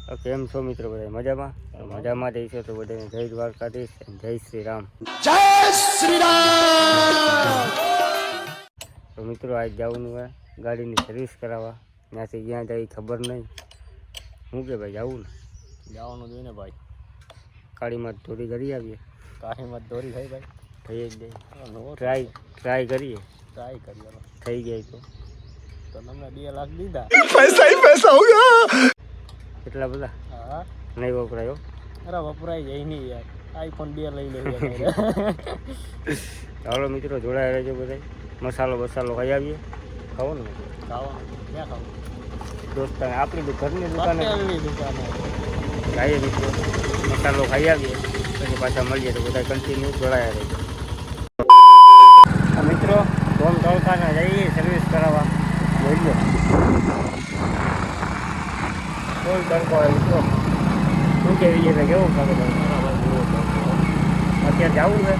કેમ છો મિત્રો બધા મજામાં? મજામાં રહીશો તો બધાને જય દ્વારકાધીશ, જય શ્રી રામ. જય શ્રી રામ. તો મિત્રો આજ જવાનું હોય ગાડીની સર્વિસ કરાવવા. ત્યાંથી ક્યાં જાય ખબર નહીં. શું કે ભાઈ જવું ને? જવાનું જોઈએ ને ભાઈ. કાળીમાં દોરી કરી આવીએ. કાળીમાં દોરી થઈ ભાઈ? થઈ જ જાય. ટ્રાય કરીએ. ટ્રાય કરીએ. થઈ જાય તો તમને 2 લાખ દીધા. પૈસા ही पैसा होगा. એટલા બધા હા નહીં વપરાયો. અરે વપરાય જાય નહીં યાર. આઈફોન 2 લઈ લઈએ. ચાલો મિત્રો જોડાયા રહેજો બધા. મસાલો ખાઈ આવીએ. ખાવો ને ખાવાનું ક્યાં ખાવું? દોસ્તાને આપણી ઘરની દુકાને દુકાને ખાઈએ મિત્રો. મસાલો ખાઈ આવીએ પછી પાછા મળીએ તો બધા કન્ટિન્યુ જોડાયા રહેજો. મિત્રો ધોમ ધોળકાના જઈએ સર્વિસ કરાવવા. જોઈ લો ફૂલ તડકો હોય મિત્રો. શું કેવી છે કેવું કામ અત્યારે જવું છે?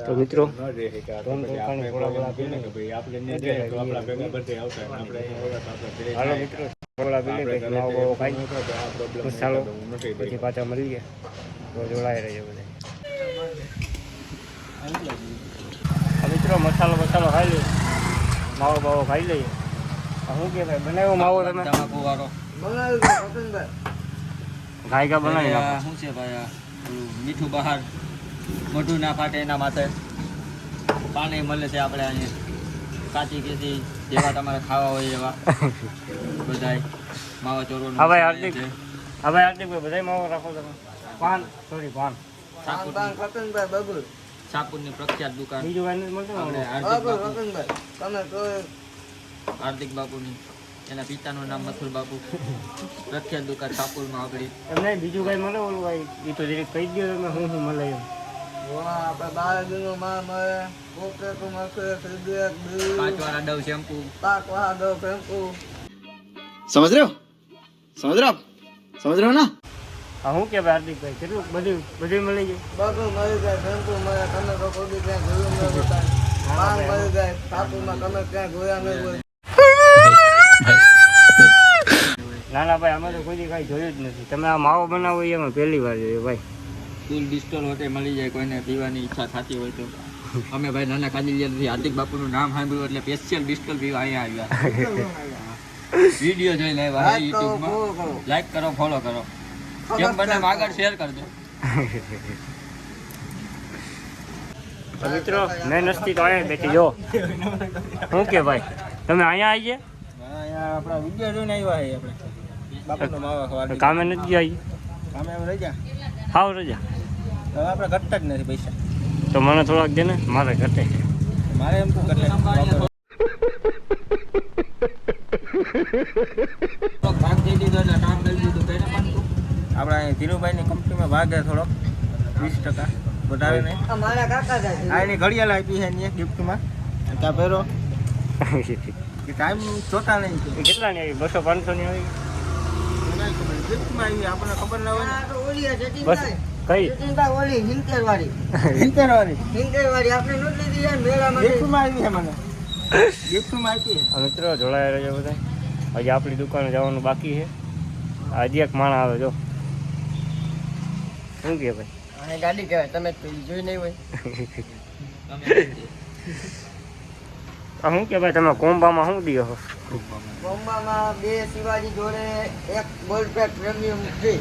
તો મિત્રો હાલો મિત્રો મસાલો પછી પાછા મળી ગયા તો જોડાઈ રહ્યો બધા. મિત્રો મસાલો ખાઈ લઈએ. માવો બાવો ખાઈ લઈએ. શું કે ભાઈ બનાવ્યો માવો તમે? ગાયકા બનાવી નાખો. શું છે ભાઈ મીઠું બહાર મોઢું ના ફાટે એના માટે પાણી મળે છે આપણે અહીંયા કાચી કેસી જેવા તમારે ખાવા હોય એવા બધાય માવા ચોરવાનું. હા ભાઈ હાર્દિકભાઈ બધા માવો રાખો તમે. પાન સાપુરની પ્રખ્યાત દુકાન બીજું કાંઈ નથી મળતું ને? હાર્દિક બાપુની એના પિતાનું નામ મથુર બાપુ. પ્રખ્યાત દુકાન સાપુરમાં આગળ. એમને બીજું કઈ મળે ઓલું ભાઈ એ તો જરીક કહી દો તમે શું મળે એમ. કાચવાળા ડવ શેમ્પુ. समझ रहे हो ना? હા શું કે ભાઈ હાર્દિકભાઈ કેટલું બધું મળી જાય? ના ભાઈ અમે તો કોઈ કાંઈ જોયું જ નથી. તમે આ માવો બનાવો એ અમે પહેલી વાર જોયું ભાઈ. ફૂલ ડિસ્ટોલ હોટે મળી જાય કોઈને પીવાની ઈચ્છા થતી હોય તો. અમે ભાઈ નાના કાજલિયાથી હાર્દિક બાપુનું નામ સાંભળ્યું એટલે સ્પેશિયલ ડિસ્ટોલ પીવા અહીંયા આવ્યા. વિડીયો જોઈને આવ્યા યુટ્યુબમાં. લાઈક કરો, ફોલો કરો. કેમ બને આગળ શેર કરજો. મિત્રો મેં નસ્તી તો અહીંયા બેઠી જો. શું કે ભાઈ તમે અહીંયા આવી ગયા? અહીંયા આપણા વિડીયો જોઈને આવ્યા છે આપણે. બાપુનો માવા ખાવા. કામે નથી ગયા? કામે એમ રજા. હાવ રજા. હવે આપણે ઘટતા જ નથી પૈસા. તો મને થોડાક દે ને, મારે ઘટે. મારે એમ તો ઘટે. ભાગ દઈ દીધો એટલે કામ કરી દીધું. કઈને પણ આપણા અહીં ધીરુભાઈની કંપનીમાં ભાગ છે થોડોક 20%. વધારે નહીં. આ એની ઘડિયાળ આપી છે એની ગિફ્ટમાં. ત્યાં પહેરો કે ટાઈમ જોતા નહીં. કેટલા ની આવી? 200-500 ની આવી? ગિફ્ટમાં આવી આપણને ખબર ના હોય. બસ કઈ હિંતેરવાળી ગિફ્ટમાં આવી છે મને. ગિફ્ટમાં આપી છે. મિત્રો જોડાયા રહેજો બધા. હજી આપણી દુકાને જવાનું બાકી છે. હજી એક માણસ આવે જો. શું કે ભાઈ? ગાડી કહેવાય. તમે જોઈ નહીં હોય. શું કે ભાઈ તમે કોમ્બામાં શું દો છો? કોમ્બામાં 2 શિવાજી જોડે 1 ગોલ્ડ પેક પ્રીમિયમ ફ્રી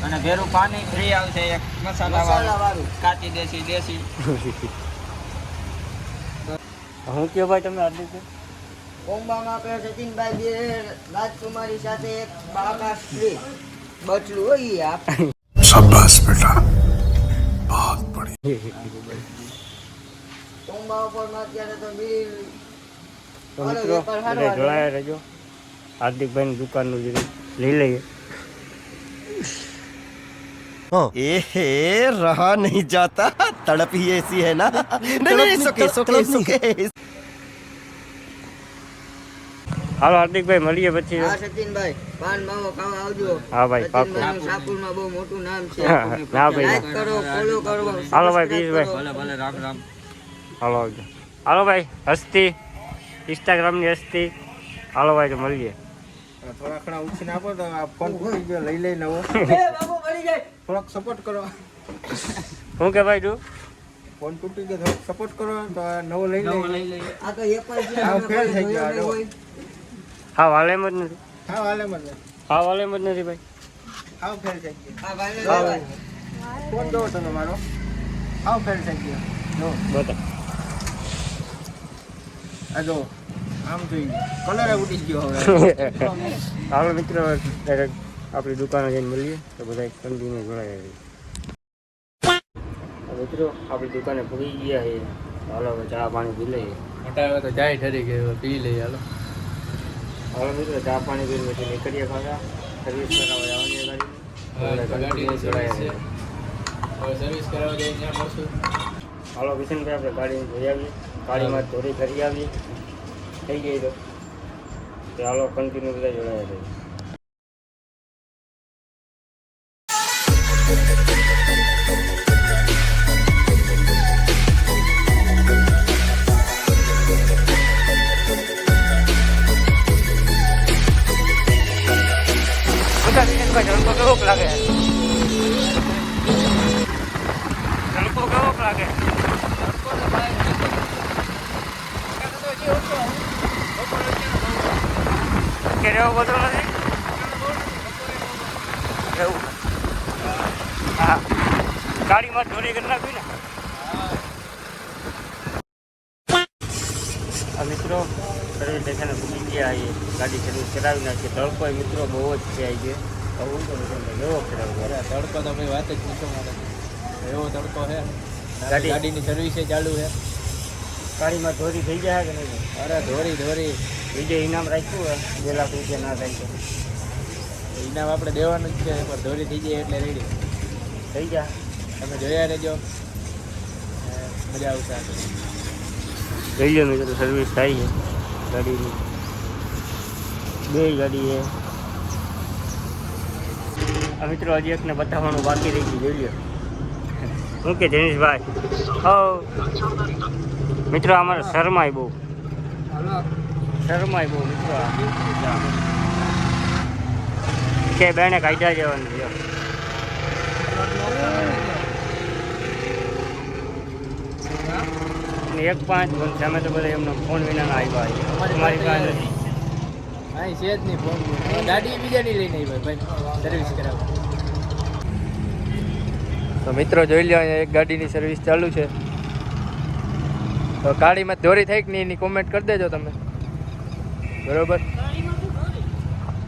અને ભેરું પાણી ફ્રી આવશે. એક મસાલા વાળું કાચી દેશી શું કે ભાઈ તમે આટલું કે કોમ્બામાં આપણે સચિનભાઈ 2 રાજકુમારી સાથે 1 બાકાશ ફ્રી બચલું હોય આપ. शाबाश बेटा, बहुत बढ़िया. કોમ્બા ઉપર અત્યારે તો બિલ તો મિત્રો બધા જોડાયા રહેજો. હાર્દિકભાઈની દુકાનનું જે લઈ લઈએ. ए रहा नहीं जाता, तड़प ही ऐसी है ना. नहीं सुके. હાલો હાર્દિકભાઈ મળીએ પછી. હા સચિનભાઈ પાન માવો ખાવા આવજો. હા ભાઈ પાક્કું. સાપુરમાં બહુ મોટું નામ છે. ના ભાઈ લાઈક કરો, ફોલો કરો. હાલો ભાઈ પીયુષભાઈ. ભલે રામ રામ. હાલો આવજો. હાલો ભાઈ હસ્તી ઇન્સ્ટાગ્રામની હસ્તી. હાલો ભાઈ તો મળીએ. થોડા ઘણા ઉછીને આપો તો આ ફોન તૂટી ગયો લઈ લઈ નવો થોડોક સપોર્ટ કરો. શું કે ભાઈ તું ફોન તૂટી ગયો થોડોક સપોર્ટ કરો તો આ નવો લઈ લઈ. આ તો એક જ છે. આ ફેલ થઈ ગયો આ નવો. હા વાલે જ નથી હા હાલે મને હા વાલે જ નથી ભાઈ હાવ ફેલ થઈ ગયો. આ ભાઈને હા લેવાય. ફોન દો તમે મારો હાવ ફેલ થઈ ગયો. જો બતા આ જો આમ જોઈ કલર ઉડી ગયો હવે. આપણે મિત્રો ડાયરેક્ટ આપણી દુકાને જઈને મળીએ તો બધા કન્ટિન્યુ જોડાયા છે. મિત્રો આપણી દુકાને પૂરી ગયા છે હાલો હવે ચા પાણી પી લઈએ. મોટા તો જાય ઠરી ગયો પી લઈએ હાલો. હાલો મિત્રો ચા પાણી પીને પછી નીકળીએ ખાવા સર્વિસ કરાવવા જવાની ગાડી જોડાયા છે. હવે સર્વિસ કરાવવા જઈએ ત્યાં મળશું. હાલો કિશનભાઈ આપણે ગાડીને જોઈ આવીએ ગાડીમાં ધોરી કરી આવીએ થઈ ગઈ તો હાલો કન્ટિન્યુ બધા જોડાયા છે. તડકો કેવો લાગે તડકો કેવો લાગે અત્યારે એવો બધો નથી એવું હા ગાડીમાં ચોરી કરી નાખ્યું ને આ મિત્રો સર્વિસ સ્ટેશને પૂછી ગયા આવીએ ગાડી સર્વિસ કરાવી નાખીએ તડકો મિત્રો બહુ જ છે આવી ગયો હું તો એવો કરાવ્યો તડકો તો ભાઈ વાત જ નહીં મારે એવો તડકો છે. ગાડી- ગાડીની સર્વિસ ચાલુ છે. ગાડીમાં ચોરી થઈ જાય કે નહીં અરે ધોરી બીજે ઇનામ રાખ્યું હોય 2 લાખ રૂપિયા ના થાય તો ઇનામ આપણે દેવાનું જ છે પણ ધોરી થઈ જાય એટલે રેડી થઈ ગયા તમે જોયા રહેજો મજા આવશે આગળ. જોઈ લો મિત્રો સર્વિસ થાય છે ગાડીની 2 ગાડી છે આ મિત્રો હજી એકને બતાવવાનું બાકી રહી ગયું જોઈ લો શું કે જનીશભાઈ હો મિત્રો અમારે શરમાય બહુ મિત્રો કે બેને કાઢ્યા જવાનું છે અને 1-5 બનશે અમે તો બધા એમનો ફોન વિના આવ્યા છીએ અમારી પાસે નથી હા છે જ નહીં ફોન ગાડી બીજાની લઈને આવી ભાઈ સર્વિસ કરાવવા. તો મિત્રો જોઈ લો અહીંયા એક ગાડીની સર્વિસ ચાલુ છે તો ગાડીમાં દોરી થઈ કે નહીં એની કોમેન્ટ કરી દેજો તમે બરોબર.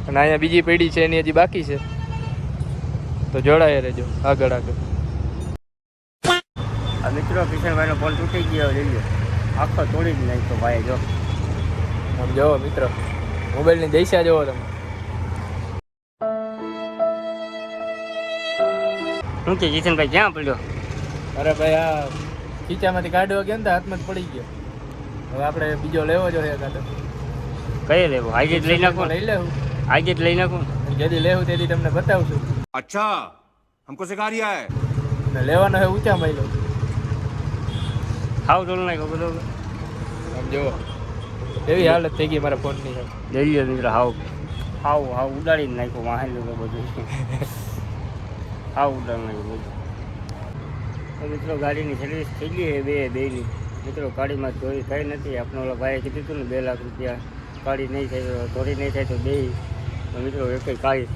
અને અહીંયા બીજી પેઢી છે એની હજી બાકી છે તો જોડાયા રહેજો આગળ. આ મિત્રો કિશનભાઈનો ફોન તૂટી ગયો લઈ લો આખો તોડી જ નાખ્યો ભાઈ જો આમ જોવો મિત્રો મોબાઈલની દૈસા જોવો તમે. શું છે કિશનભાઈ ક્યાં પડ્યો અરે ભાઈ આ ખીચામાંથી કાઢવા ગયા ને તો હાથમાં જ પડી ગયો. હવે આપણે બીજો લેવો જોઈએ કાઢો કઈ લેવો આજે જ લઈ નાખો લઈ લેવું આજે જ લઈ નાખો જેથી લેવું તેથી તમને બતાવશું. अच्छा हमको सिखा रिया है અને લેવાનો હોય ઊંચા માઇલો. હાવ તોલ નાખ્યો બરોબર આમ જુઓ એવી હાલત થઈ ગઈ મારા ફોનની. લઈ લો મિત્રો હાવ ઉડાડી જ નાખ્યો વાહન લોકો બધું હાવ ઉડાડી નાખ્યું બધું. તો મિત્રો ગાડીની સર્વિસ થઈ ગઈ છે બેની મિત્રો ગાડીમાં ચોરી થઈ નથી આપણે ઓલા ભાઈએ કીધું હતું ને 2 લાખ રૂપિયા ગાડી નહીં થાય તો ચોરી નહીં થાય તો બે મિત્રો એક કાંઈ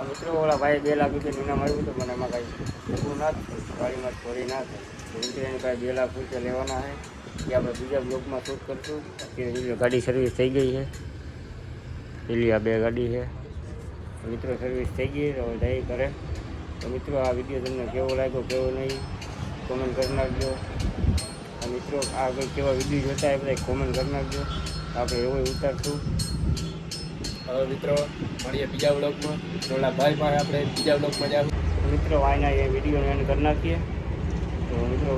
મિત્રો ઓલા ભાઈ 2 લાખ રૂપિયા ઇનામ આવ્યું તો મને એમાં કાંઈ એવું ના થાય ગાડીમાં ચોરી ના થાય તો મિત્રો એને કાંઈ 2 લાખ રૂપિયા લેવાના છે એ આપણે બીજા બ્લોકમાં શૂટ કરશું. અત્યારે ગાડી સર્વિસ થઈ ગઈ છે પેલી આ 2 ગાડી છે મિત્રો સર્વિસ થઈ ગઈ તો જઈ કરે. તો મિત્રો આ વિડીયો તમને કેવો લાગ્યો કેવો નહીં કોમેન્ટ કરી નાખજો. મિત્રો આગળ કેવા વિડીયો જોતા એ બધા કોમેન્ટ કરી નાખજો આપણે એવો ઉતારશું. હવે મિત્રો મળીએ બીજા બ્લોગમાં. ઓલા ભાઈ પાસે આપણે બીજા બ્લોગમાં જાવ. મિત્રો આના એ વિડીયોને એન્ડ કરી નાખીએ. તો મિત્રો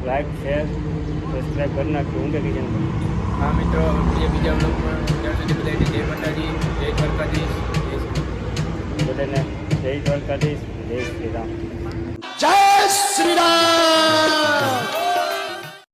લાઈક શેર સબસ્ક્રાઈબ કરી નાખજો. હું કે હા મિત્રો મળીએ બીજા બ્લોગમાં. ત્યાં સુધી બધાને જય માતાજી જય દ્વારકાધીશ બધાને જય દ્વારકાધીશ જય શ્રી રામ. जय श्री राम।